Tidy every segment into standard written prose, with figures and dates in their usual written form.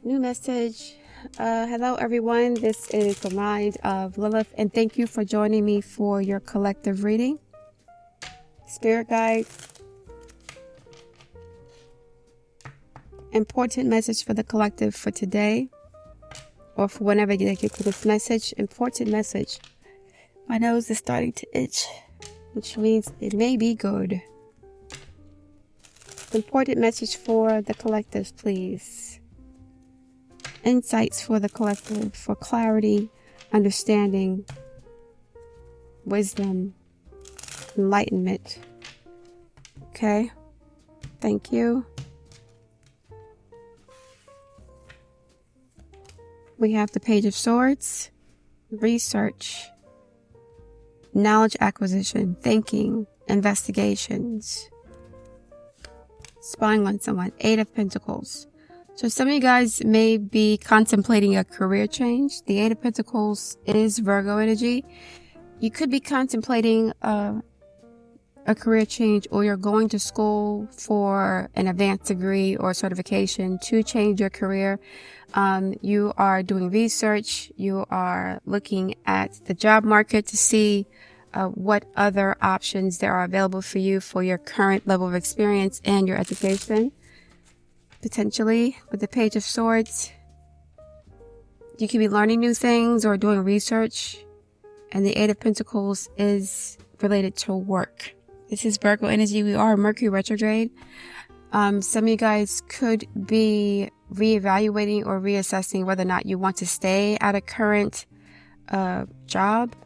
New message. Hello everyone, this is the Mind of Lilith, and thank you for joining me for your collective reading. Spirit guides, important message for the collective for today, or for whenever you get to this message. Important message. My nose is starting to itch, which means it may be good. Important message for the collective, please. Insights for the collective, for clarity, understanding, wisdom, enlightenment. Okay, thank you. We have the Page of Swords, research, knowledge acquisition, thinking, investigations, spying on someone, Eight of Pentacles. So some of you guys may be contemplating a career change. The Eight of Pentacles is Virgo energy. You could be contemplating a career change, or you're going to school for an advanced degree or certification to change your career. You are doing research. You are looking at the job market to see what other options there are available for you for your current level of experience and your education. Potentially, with the Page of Swords, you could be learning new things or doing research. And the Eight of Pentacles is related to work. This is Virgo energy. We are Mercury retrograde. Some of you guys could be reevaluating or reassessing whether or not you want to stay at a current job.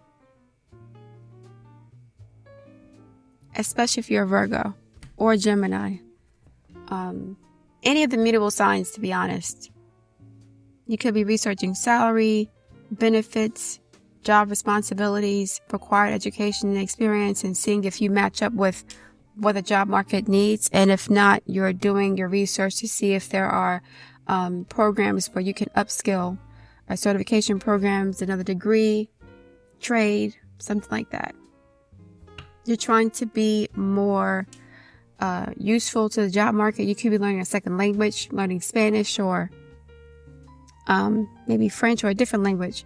Especially if you're a Virgo or Gemini. Any of the mutable signs, to be honest. You could be researching salary, benefits, job responsibilities, required education and experience, and seeing if you match up with what the job market needs. And if not, you're doing your research to see if there are programs where you can upskill, certification programs, another degree, trade, something like that. You're trying to be more useful to the job market. You could be learning a second language, learning Spanish, or maybe French or a different language.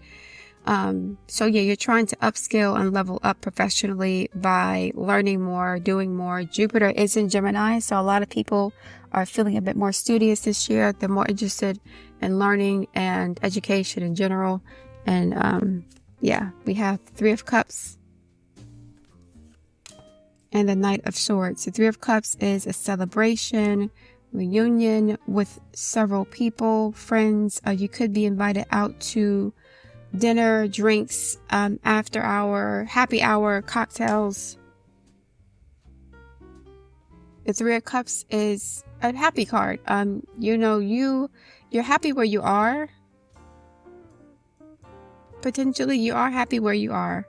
So yeah, you're trying to upskill and level up professionally by learning more, doing more. Jupiter is in Gemini, so a lot of people are feeling a bit more studious this year. They're more interested in learning and education in general. And yeah, we have Three of Cups and the Knight of Swords. The Three of Cups is a celebration, reunion with several people, friends. You could be invited out to dinner, drinks, after hour, happy hour, cocktails. The Three of Cups is a happy card. You're happy where you are. Potentially you are happy where you are,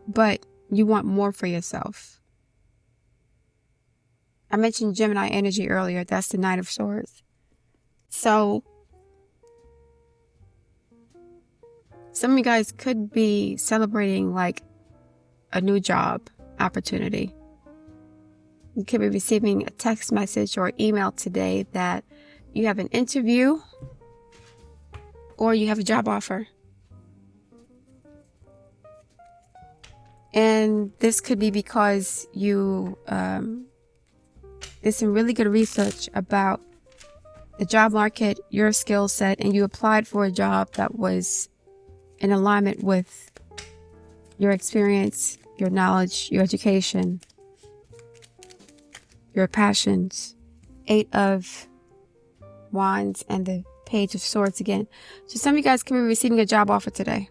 but you want more for yourself. I mentioned Gemini energy earlier. That's the Knight of Swords. So some of you guys could be celebrating like a new job opportunity. You could be receiving a text message or email today that you have an interview or you have a job offer. And this could be because you did some really good research about the job market, your skill set, and you applied for a job that was in alignment with your experience, your knowledge, your education, your passions. Eight of Wands and the Page of Swords again. So some of you guys could be receiving a job offer today.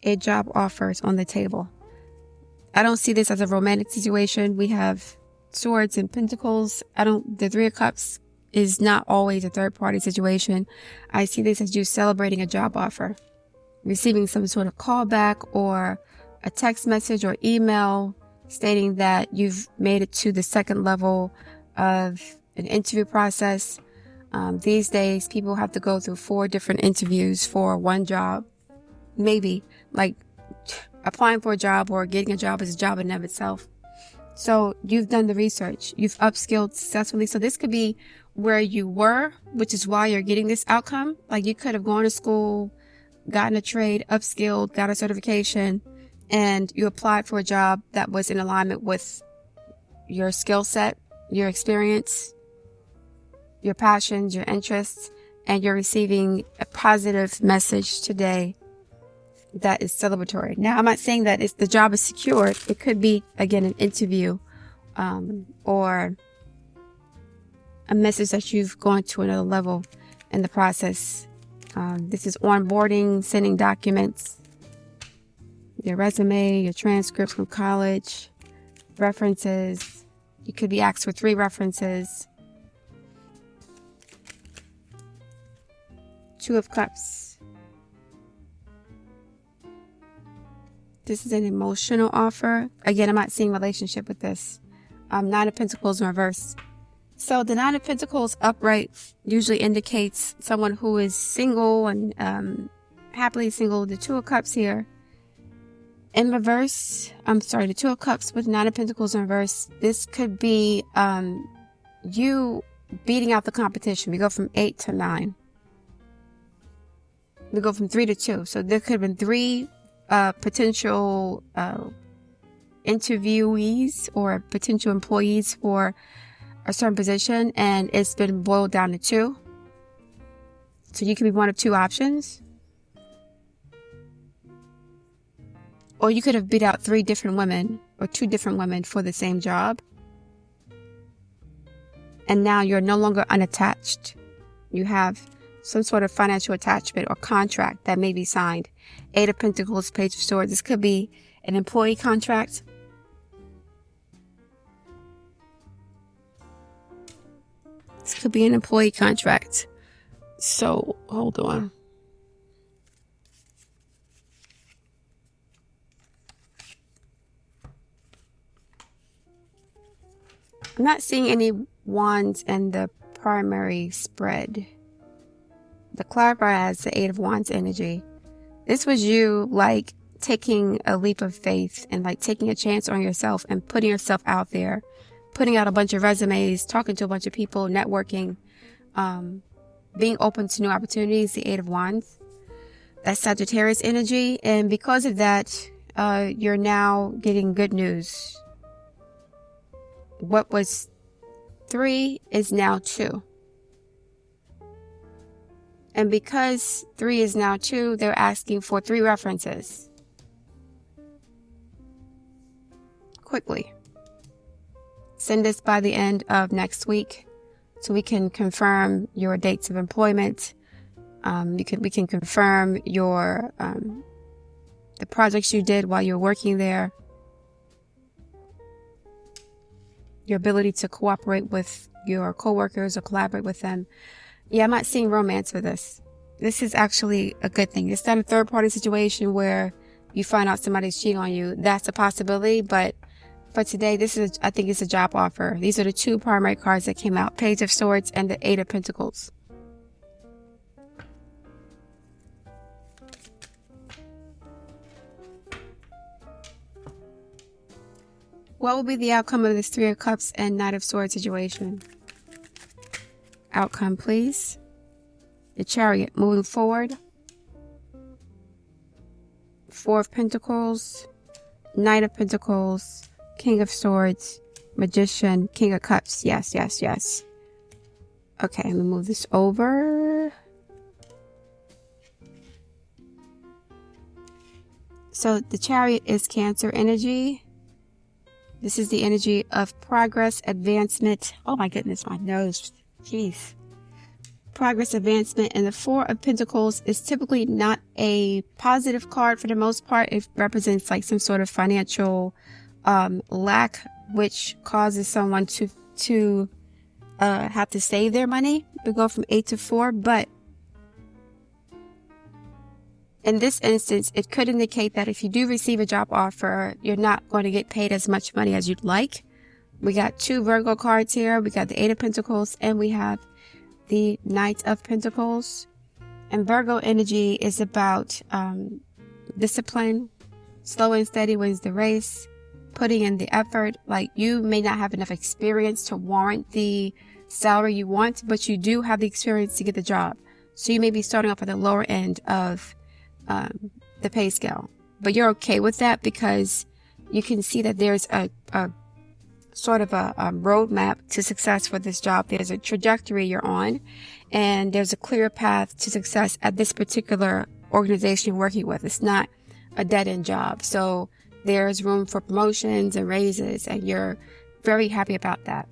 A job offer is on the table. I don't see this as a romantic situation. We have Swords and Pentacles. The Three of Cups is not always a third party situation. I see this as you celebrating a job offer, receiving some sort of callback or a text message or email stating that you've made it to the second level of an interview process. These days, people have to go through 4 different interviews for one job. Maybe, like, applying for a job or getting a job is a job in and of itself. So you've done the research. You've upskilled successfully. So this could be where you were, which is why you're getting this outcome. Like, you could have gone to school, gotten a trade, upskilled, got a certification, and you applied for a job that was in alignment with your skill set, your experience, your passions, your interests, and you're receiving a positive message today that is celebratory. Now, I'm not saying that the job is secured. It could be, again, an interview, or a message that you've gone to another level in the process. This is onboarding, sending documents, your resume, your transcript from college, references. You could be asked for 3 references. 2 of Cups. This is an emotional offer. Again, I'm not seeing relationship with this. 9 of Pentacles in reverse. So the 9 of Pentacles upright usually indicates someone who is single and happily single. The 2 of Cups here in reverse. The 2 of Cups with 9 of Pentacles in reverse. This could be you beating out the competition. We go from 8 to 9. We go from 3 to 2. So there could have been 3 potential interviewees or potential employees for a certain position, and it's been boiled down to 2. So you could be one of 2 options. Or you could have beat out 3 different women or 2 different women for the same job. And now you're no longer unattached. You have some sort of financial attachment or contract that may be signed. 8 of Pentacles, Page of Swords. This could be an employee contract. This could be an employee contract. So, hold on. I'm not seeing any wands in the primary spread. The clarifier has the 8 of Wands energy. This was you, like, taking a leap of faith and, like, taking a chance on yourself and putting yourself out there, putting out a bunch of resumes, talking to a bunch of people, networking, being open to new opportunities, the 8 of Wands. That's Sagittarius energy. And because of that, you're now getting good news. What was 3 is now 2. And because 3 is now 2, they're asking for 3 references. Quickly. Send this by the end of next week so we can confirm your dates of employment. We can confirm your the projects you did while you were working there. Your ability to cooperate with your coworkers or collaborate with them. Yeah, I'm not seeing romance for this. This is actually a good thing. It's not a third-party situation where you find out somebody's cheating on you. That's a possibility, but for today, I think it's a job offer. These are the 2 primary cards that came out. Page of Swords and the 8 of Pentacles. What will be the outcome of this 3 of Cups and Knight of Swords situation? Outcome, please. The Chariot, moving forward. 4 of Pentacles, Knight of Pentacles, King of Swords, Magician, King of Cups. Yes, yes, yes. Okay, I'm going to move this over. So the Chariot is Cancer energy. This is the energy of progress, advancement. Oh my goodness, my nose. Jeez. Progress, advancement. And the 4 of Pentacles is typically not a positive card for the most part. It represents like some sort of financial lack, which causes someone to have to save their money. We go from 8 to 4, but in this instance, it could indicate that if you do receive a job offer, you're not going to get paid as much money as you'd like. We got 2 Virgo cards here. We got the 8 of Pentacles and we have the Knight of Pentacles. And Virgo energy is about discipline. Slow and steady wins the race. Putting in the effort. Like, you may not have enough experience to warrant the salary you want, but you do have the experience to get the job. So you may be starting off at the lower end of the pay scale. But you're okay with that because you can see that there's a sort of a roadmap to success for this job. There's a trajectory you're on, and there's a clear path to success at this particular organization you're working with. It's not a dead-end job. So there's room for promotions and raises, and you're very happy about that.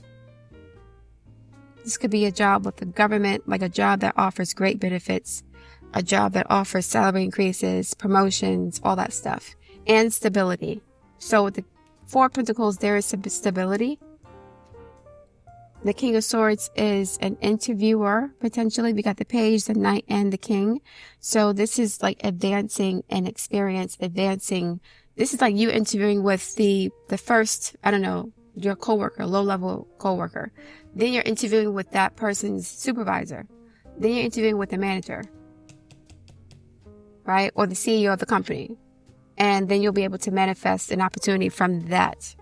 This could be a job with the government, like a job that offers great benefits, a job that offers salary increases, promotions, all that stuff, and stability. So with the Four of Pentacles, there is some stability. The King of Swords is an interviewer, potentially. We got the Page, the Knight, and the King. So this is like advancing an experience, advancing. This is like you interviewing with the first, I don't know, your coworker, low-level coworker. Then you're interviewing with that person's supervisor. Then you're interviewing with the manager, right? Or the CEO of the company. And then you'll be able to manifest an opportunity from that.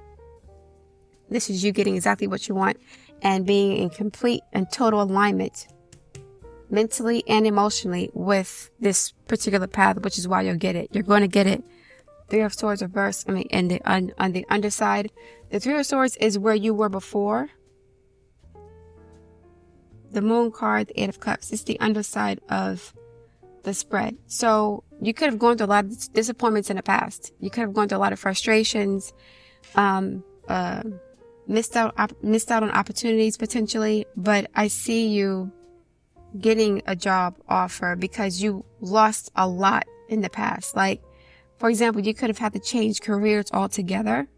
This is you getting exactly what you want and being in complete and total alignment mentally and emotionally with this particular path, which is why you'll get it. You're going to get it. Three of Swords reversed. On the underside, the Three of Swords is where you were before. The Moon card, the Eight of Cups, is the underside of the spread. So you could have gone through a lot of disappointments in the past. You could have gone through a lot of frustrations, missed out on opportunities potentially. But I see you getting a job offer because you lost a lot in the past. Like, for example, you could have had to change careers altogether,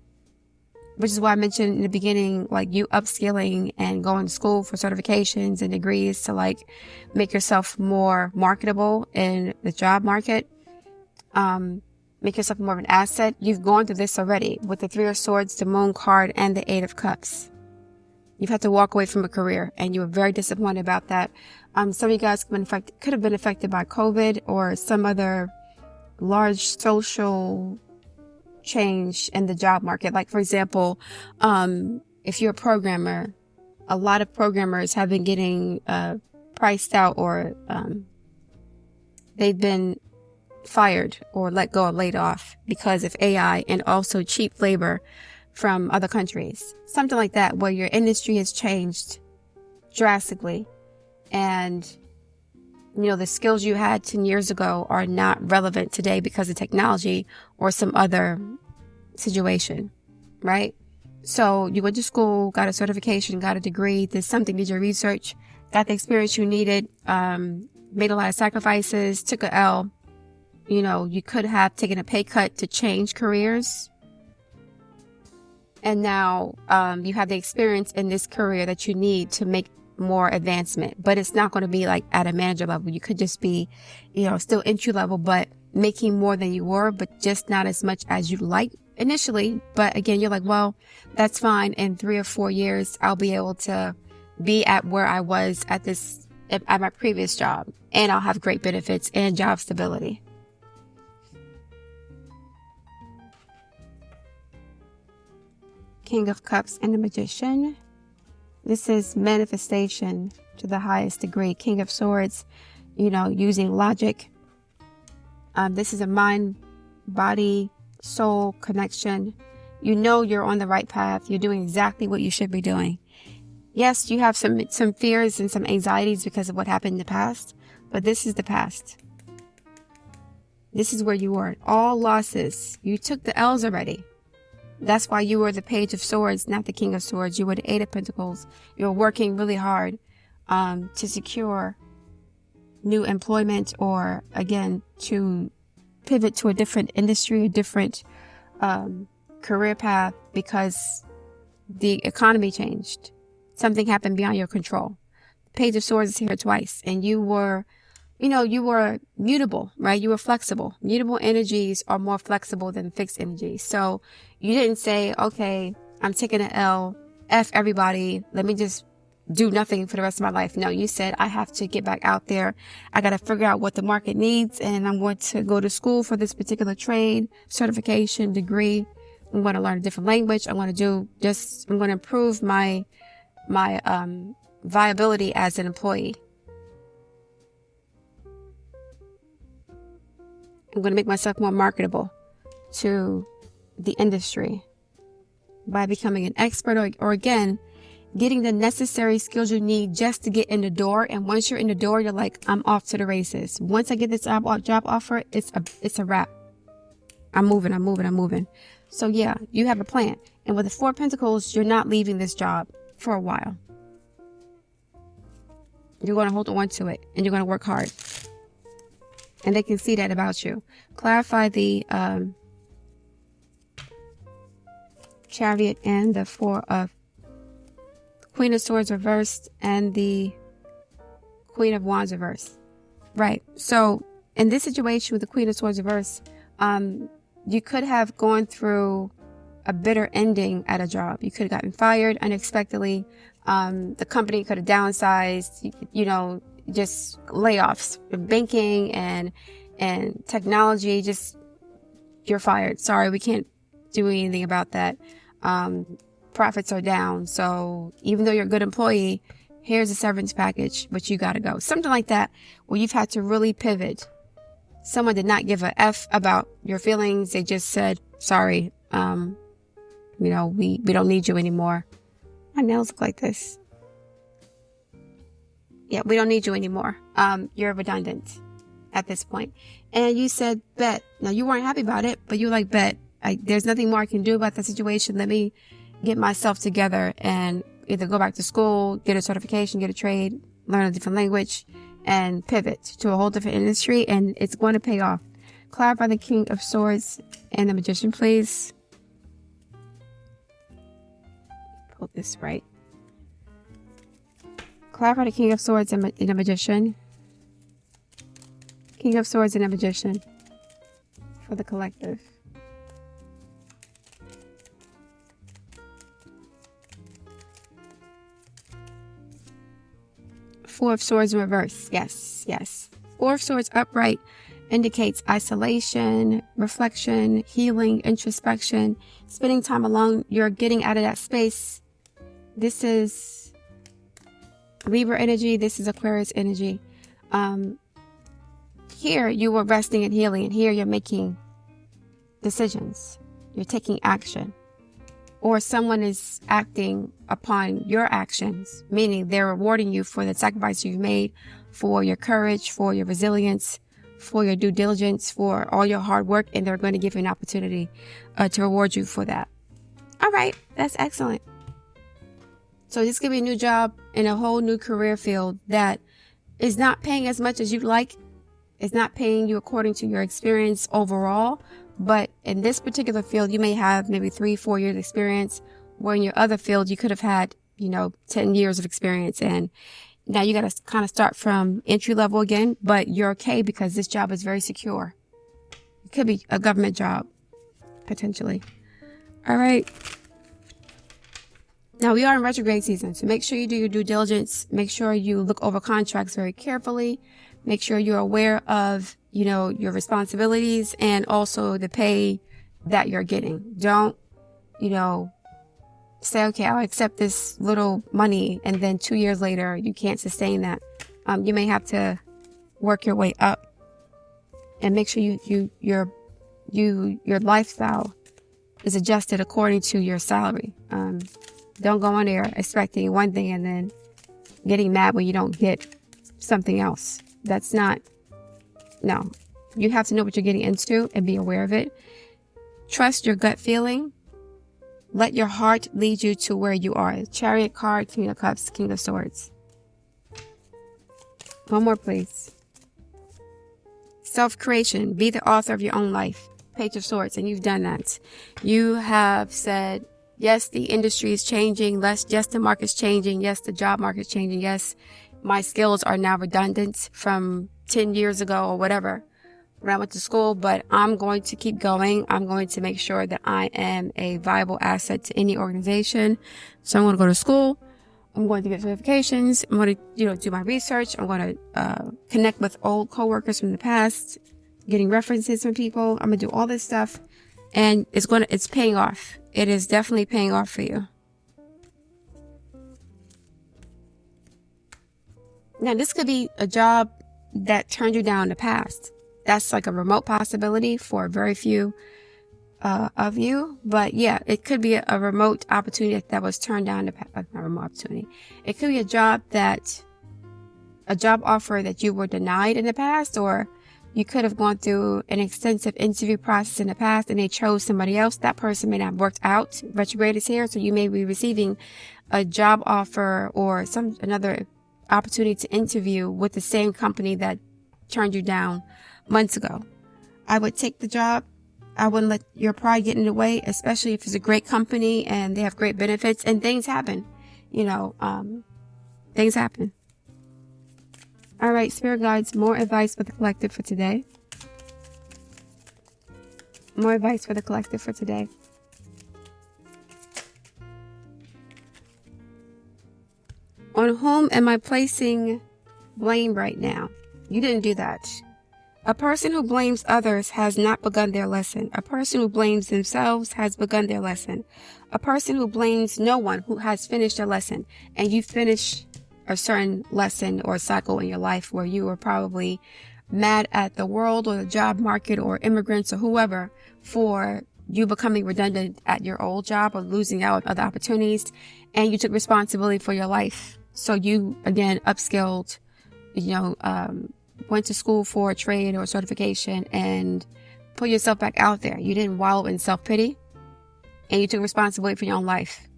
which is why I mentioned in the beginning, like you upskilling and going to school for certifications and degrees to like make yourself more marketable in the job market, make yourself more of an asset. You've gone through this already with the Three of Swords, the Moon card, and the Eight of Cups. You've had to walk away from a career, and you were very disappointed about that. Some of you guys could have been affected by COVID or some other large social change in the job market. Like, for example, if you're a programmer, a lot of programmers have been getting priced out, or they've been fired or let go or laid off because of AI and also cheap labor from other countries. Something like that, where your industry has changed drastically, and you know, the skills you had 10 years ago are not relevant today because of technology or some other situation, right? So you went to school, got a certification, got a degree, did something, did your research, got the experience you needed, made a lot of sacrifices, took a L. You know, you could have taken a pay cut to change careers. And now you have the experience in this career that you need to make more advancement, but it's not going to be like at a manager level. You could just be, you know, still entry level, but making more than you were, but just not as much as you'd like initially. But again, you're like, well, that's fine. In 3 or 4 years, I'll be able to be at where I was at my previous job, and I'll have great benefits and job stability. King of Cups and the Magician. This is manifestation to the highest degree. King of Swords, you know, using logic. This is a mind, body, soul connection. You know you're on the right path. You're doing exactly what you should be doing. Yes, you have some fears and some anxieties because of what happened in the past, but this is the past. This is where you were. All losses. You took the L's already. That's why you were the Page of Swords, not the King of Swords. You were the Eight of Pentacles. You were working really hard to secure new employment, or, again, to pivot to a different industry, a different career path, because the economy changed. Something happened beyond your control. The Page of Swords is here twice, and you were mutable, right? You were flexible. Mutable energies are more flexible than fixed energies. So you didn't say, okay, I'm taking an L, F everybody. Let me just do nothing for the rest of my life. No, you said I have to get back out there. I got to figure out what the market needs, and I'm going to go to school for this particular trade, certification, degree. I'm going to learn a different language. I'm going to improve my viability as an employee. I'm going to make myself more marketable to the industry by becoming an expert or again, getting the necessary skills you need just to get in the door. And once you're in the door, you're like, I'm off to the races. Once I get this job offer, it's a wrap. I'm moving. So yeah, you have a plan. And with the Four of Pentacles, you're not leaving this job for a while. You're going to hold on to it and you're going to work hard. And they can see that about you. Clarify the Chariot and the Queen of Swords reversed and the Queen of Wands reversed. Right. So in this situation with the Queen of Swords reversed, you could have gone through a bitter ending at a job. You could have gotten fired unexpectedly. The company could have downsized, just layoffs, banking and technology, just you're fired. Sorry, we can't do anything about that. Profits are down. So even though you're a good employee, here's a severance package, but you got to go. Something like that, where you've had to really pivot. Someone did not give a F about your feelings. They just said, sorry, we don't need you anymore. My nails look like this. Yeah, we don't need you anymore. You're redundant at this point. And you said, bet. Now, you weren't happy about it, but you were like, bet. There's nothing more I can do about the situation. Let me get myself together and either go back to school, get a certification, get a trade, learn a different language, and pivot to a whole different industry. And it's going to pay off. Clarify the King of Swords and the Magician, please. Pull this right. Clarify the King of Swords and the Magician. King of Swords and the Magician for the collective. Four of Swords in reverse. Yes. Four of Swords upright indicates isolation, reflection, healing, introspection, spending time alone. You're getting out of that space. This is Libra energy. This is Aquarius energy. Here you were resting and healing, and here you're making decisions. You're taking action. Or someone is acting upon your actions, meaning they're rewarding you for the sacrifice you've made, for your courage, for your resilience, for your due diligence, for all your hard work, and they're going to give you an opportunity to reward you for that. All right, that's excellent. So this could be a new job in a whole new career field that is not paying as much as you'd like. It's not paying you according to your experience overall. But in this particular field, you may have maybe 3-4 years experience, where in your other field, you could have had, 10 years of experience. And now you got to kind of start from entry level again, but you're okay because this job is very secure. It could be a government job, potentially. All right. Now we are in retrograde season, so make sure you do your due diligence. Make sure you look over contracts very carefully. Make sure you're aware of, your responsibilities and also the pay that you're getting. Don't, say, okay, I'll accept this little money, and then 2 years later you can't sustain that. You may have to work your way up and make sure your lifestyle is adjusted according to your salary. Don't go on there expecting one thing and then getting mad when you don't get something else. That's not, no. You have to know what you're getting into and be aware of it. Trust your gut feeling. Let your heart lead you to where you are. Chariot card, King of Cups, King of Swords. One more, please. Self-creation. Be the author of your own life. Page of Swords, and you've done that. You have said, yes, the industry is changing. Yes, the market's changing. Yes, the job market's changing. Yes, my skills are now redundant from 10 years ago or whatever when I went to school, but I'm going to keep going. I'm going to make sure that I am a viable asset to any organization. So I'm going to go to school. I'm going to get certifications. I'm going to, do my research. I'm going to connect with old coworkers from the past, getting references from people. I'm going to do all this stuff, and it's paying off. It is definitely paying off for you. Now, this could be a job that turned you down in the past. That's like a remote possibility for very few of you. But yeah, it could be a remote opportunity that was turned down. Not a remote opportunity. It could be a job offer that you were denied in the past, or you could have gone through an extensive interview process in the past and they chose somebody else. That person may not have worked out. Retrograde is here, so you may be receiving a job offer or another opportunity to interview with the same company that turned you down months ago. I would take the job. I wouldn't let your pride get in the way, especially if it's a great company and they have great benefits, and things happen. Things happen. All right, Spirit Guides, more advice for the collective for today. More advice for the collective for today. On whom am I placing blame right now? You didn't do that. A person who blames others has not begun their lesson. A person who blames themselves has begun their lesson. A person who blames no one who has finished a lesson. And you finish a certain lesson or cycle in your life where you were probably mad at the world or the job market or immigrants or whoever for you becoming redundant at your old job or losing out on other opportunities. And you took responsibility for your life. So you, again, upskilled, went to school for a trade or certification and put yourself back out there. You didn't wallow in self-pity, and you took responsibility for your own life.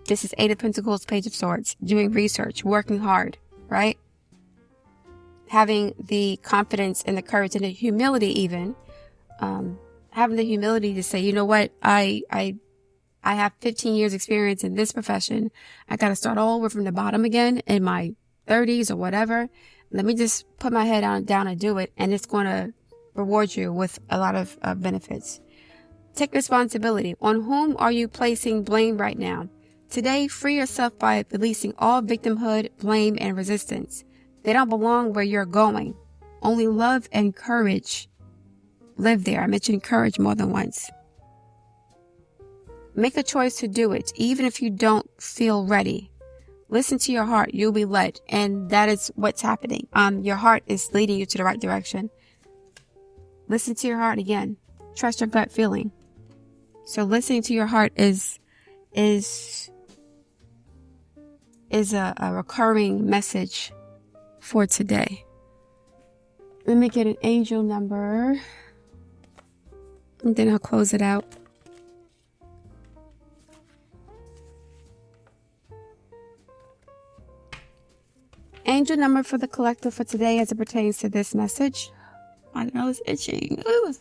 This is Eight of Pentacles, Page of Swords, doing research, working hard, right? Having the confidence and the courage and the humility even, having the humility to say, you know what, I have 15 years experience in this profession. I got to start all over from the bottom again in my 30s or whatever. Let me just put my head down and do it, and it's going to reward you with a lot of benefits. Take responsibility. On whom are you placing blame right now? Today, free yourself by releasing all victimhood, blame, and resistance. They don't belong where you're going. Only love and courage live there. I mentioned courage more than once. Make a choice to do it, even if you don't feel ready. Listen to your heart. You'll be led. And that is what's happening. Your heart is leading you to the right direction. Listen to your heart again. Trust your gut feeling. So listening to your heart is a recurring message for today. Let me get an angel number, and then I'll close it out. Angel number for the collective for today as it pertains to this message. My nose is itching. Ooh.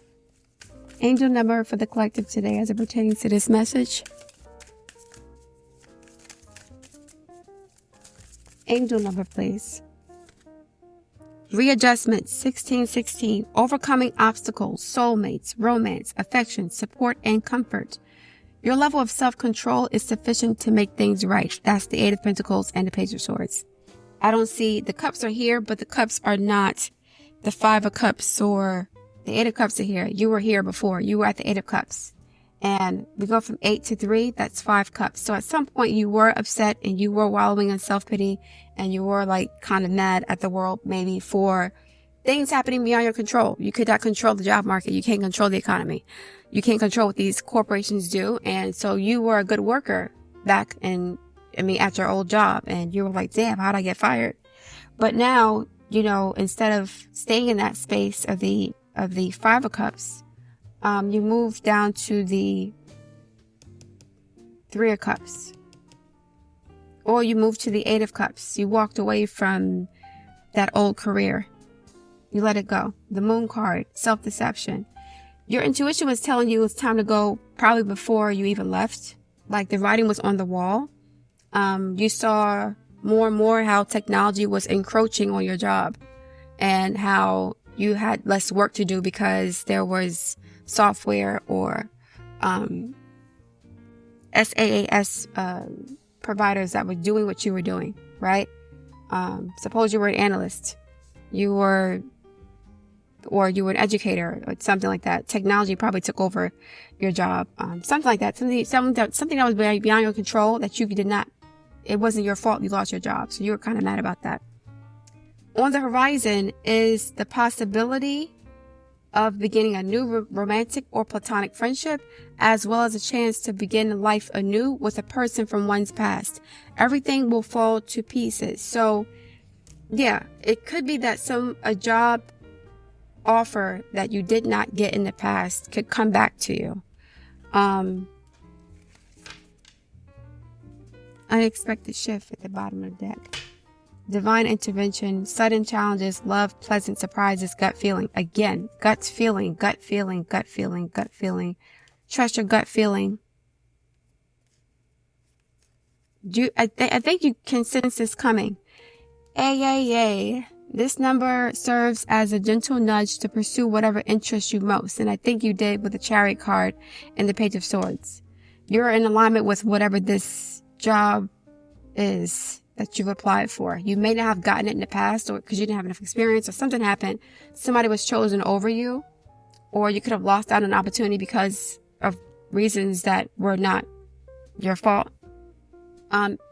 Angel number for the collective today as it pertains to this message. Angel number, please. Readjustment 1616. Overcoming obstacles, soulmates, romance, affection, support, and comfort. Your level of self-control is sufficient to make things right. That's the Eight of Pentacles and the Page of Swords. I don't see, the cups are here, but the cups are not the Five of Cups or the Eight of Cups are here. You were here before. You were at the Eight of Cups. And we go from 8 to 3, that's 5 cups. So at some point you were upset and you were wallowing in self-pity and you were like kind of mad at the world maybe for things happening beyond your control. You could not control the job market. You can't control the economy. You can't control what these corporations do. And so you were a good worker back at your old job, and you were like, damn, how'd I get fired? But now, instead of staying in that space of the Five of Cups, you moved down to the Three of Cups, or you moved to the Eight of Cups. You walked away from that old career. You let it go. The Moon card, self-deception. Your intuition was telling you it's time to go probably before you even left. Like the writing was on the wall. You saw more and more how technology was encroaching on your job and how you had less work to do because there was software or SaaS providers that were doing what you were doing, right? Suppose you were an analyst, or you were an educator or something like that. Technology probably took over your job, something like that. Something that was beyond your control that you did not. It wasn't your fault you lost your job, so you were kind of mad about that. On the horizon is the possibility of beginning a new romantic or platonic friendship, as well as a chance to begin life anew with a person from one's past. Everything will fall to pieces. So, yeah, it could be that a job offer that you did not get in the past could come back to you. Unexpected shift at the bottom of the deck. Divine intervention, sudden challenges, love, pleasant surprises, gut feeling. Again, gut feeling, gut feeling, gut feeling, gut feeling. Trust your gut feeling. I think you can sense this coming. Yay. This number serves as a gentle nudge to pursue whatever interests you most. And I think you did with the Chariot card and the Page of Swords. You're in alignment with whatever this job is that you've applied for. You may not have gotten it in the past, or because you didn't have enough experience, or something happened. Somebody was chosen over you, or you could have lost out on an opportunity because of reasons that were not your fault.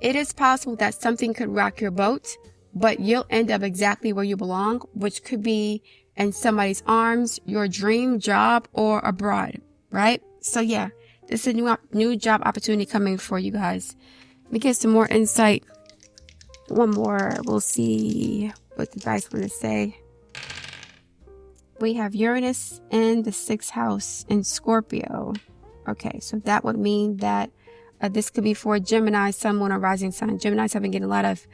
It is possible that something could rock your boat, but you'll end up exactly where you belong, which could be in somebody's arms, your dream job, or abroad, right? So yeah, this is a new job opportunity coming for you guys. Let me get some more insight. One more. We'll see what the dice want to say. We have Uranus in the 6th house in Scorpio. Okay, so that would mean that this could be for Gemini, Sun, Moon, or Rising sign. Geminis have been getting a lot of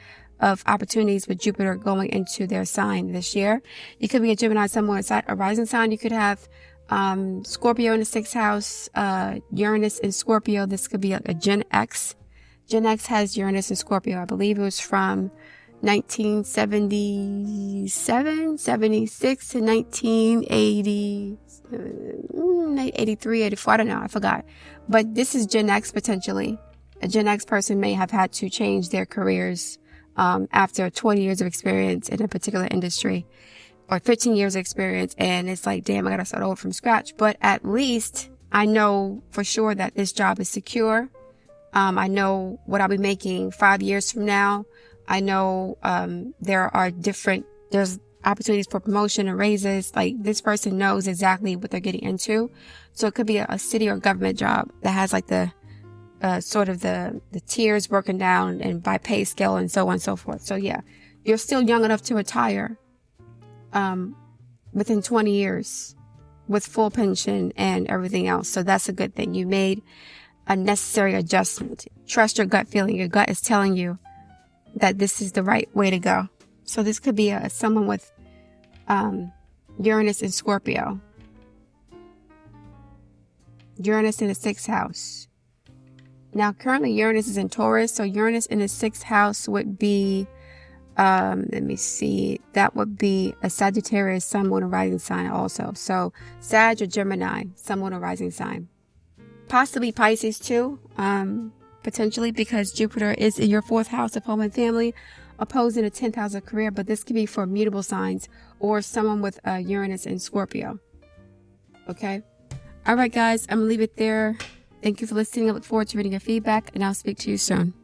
opportunities with Jupiter going into their sign this year. You could be a Gemini, Sun, Moon, or Rising sign. You could have Scorpio in the 6th house, Uranus in Scorpio. This could be a Gen X. Gen X has Uranus in Scorpio. I believe it was from 1977, 76 to 1980, 83, 84. I don't know. I forgot. But this is Gen X potentially. A Gen X person may have had to change their careers after 20 years of experience in a particular industry, or 15 years of experience. And it's like, damn, I got to start over from scratch. But at least I know for sure that this job is secure. I know what I'll be making 5 years from now. I know there's opportunities for promotion and raises. Like, this person knows exactly what they're getting into. So it could be a city or government job that has like the sort of the tiers broken down and by pay scale and so on and so forth. So yeah, you're still young enough to retire within 20 years with full pension and everything else. So that's a good thing. You made a necessary adjustment. Trust your gut feeling. Your gut is telling you that this is the right way to go. So this could be someone with Uranus in Scorpio. Uranus in the 6th house. Now, currently Uranus is in Taurus. So Uranus in the 6th house would be, let me see, that would be a Sagittarius, Sun, Moon, or Rising sign also. So Sag or Gemini, Sun, Moon, or Rising sign. Possibly Pisces too, potentially, because Jupiter is in your 4th house of home and family, opposing the 10th house of career. But this could be for mutable signs or someone with Uranus in Scorpio. Okay. All right, guys, I'm going to leave it there. Thank you for listening. I look forward to reading your feedback, and I'll speak to you soon.